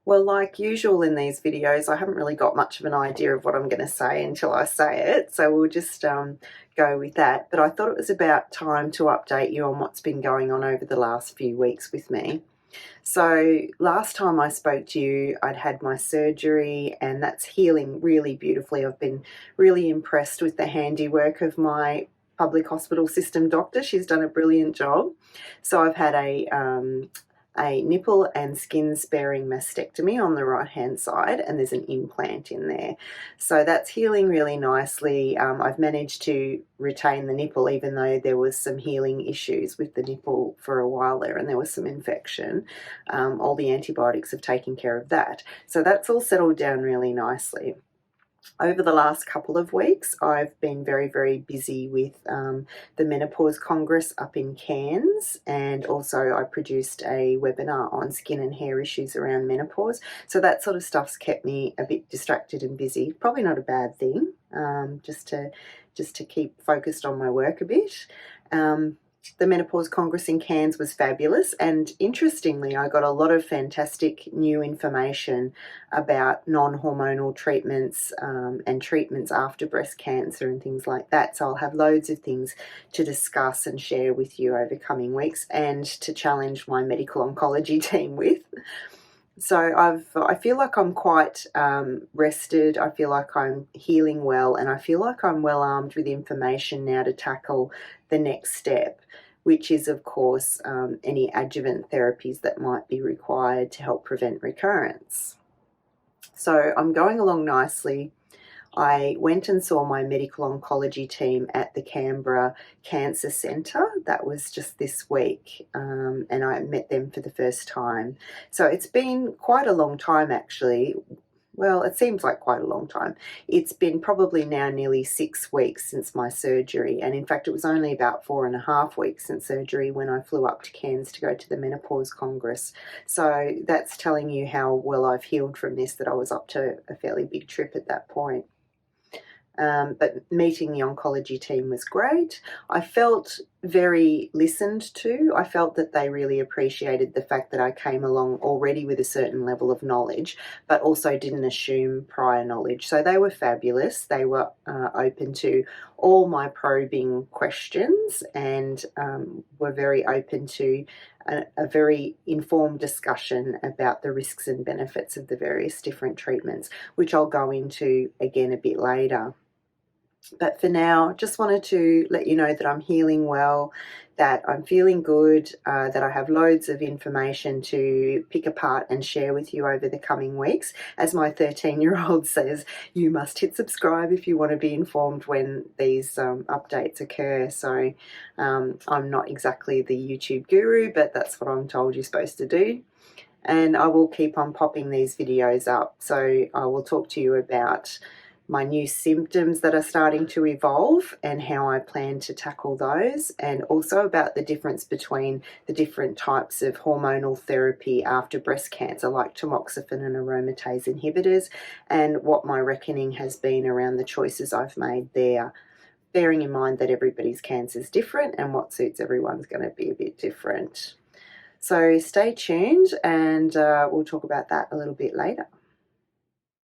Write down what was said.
Well, like usual in these videos, I haven't really got much of an idea of what I'm going to say until I say it, so we'll just go with that. But I thought it was about time to update you on what's been going on over the last few weeks with me. So last time I spoke to you, I'd had my surgery, and that's healing really beautifully. I've been really impressed with the handiwork of my public hospital system doctor. She's done a brilliant job. So I've had a nipple and skin sparing mastectomy on the right hand side, and there's an implant in there. So that's healing really nicely. I've managed to retain the nipple even though there was some healing issues with the nipple for a while there, and there was some infection. All the antibiotics have taken care of that. So that's all settled down really nicely. Over the last couple of weeks, I've been very, very busy with the Menopause Congress up in Cairns, and also I produced a webinar on skin and hair issues around menopause. So that sort of stuff's kept me a bit distracted and busy. Probably not a bad thing, just to keep focused on my work a bit. The Menopause Congress in Cairns was fabulous, and interestingly I got a lot of fantastic new information about non-hormonal treatments and treatments after breast cancer and things like that. So I'll have loads of things to discuss and share with you over coming weeks, and to challenge my medical oncology team with. So I feel like I'm quite rested, I feel like I'm healing well, and I feel like I'm well armed with information now to tackle the next step, which is of course any adjuvant therapies that might be required to help prevent recurrence. So I'm going along nicely. I went and saw my medical oncology team at the Canberra Cancer Centre. That was just this week, and I met them for the first time. So it's been quite a long time actually. Well, it seems like quite a long time. It's been probably now nearly 6 weeks since my surgery, and in fact it was only about 4.5 weeks since surgery when I flew up to Cairns to go to the Menopause Congress. So that's telling you how well I've healed from this, that I was up to a fairly big trip at that point. But meeting the oncology team was great. I felt very listened to. I felt that they really appreciated the fact that I came along already with a certain level of knowledge, but also didn't assume prior knowledge. So they were fabulous. They were open to all my probing questions, and were very open to a very informed discussion about the risks and benefits of the various different treatments, which I'll go into again a bit later. But for now, just wanted to let you know that I'm healing well, that I'm feeling good, that I have loads of information to pick apart and share with you over the coming weeks. As my 13-year-old says, you must hit subscribe if you want to be informed when these updates occur. So I'm not exactly the YouTube guru, but that's what I'm told you're supposed to do. And I will keep on popping these videos up. So I will talk to you about my new symptoms that are starting to evolve and how I plan to tackle those, and also about the difference between the different types of hormonal therapy after breast cancer, like tamoxifen and aromatase inhibitors, and what my reckoning has been around the choices I've made there, bearing in mind that everybody's cancer is different and what suits everyone's going to be a bit different. So stay tuned, and we'll talk about that a little bit later.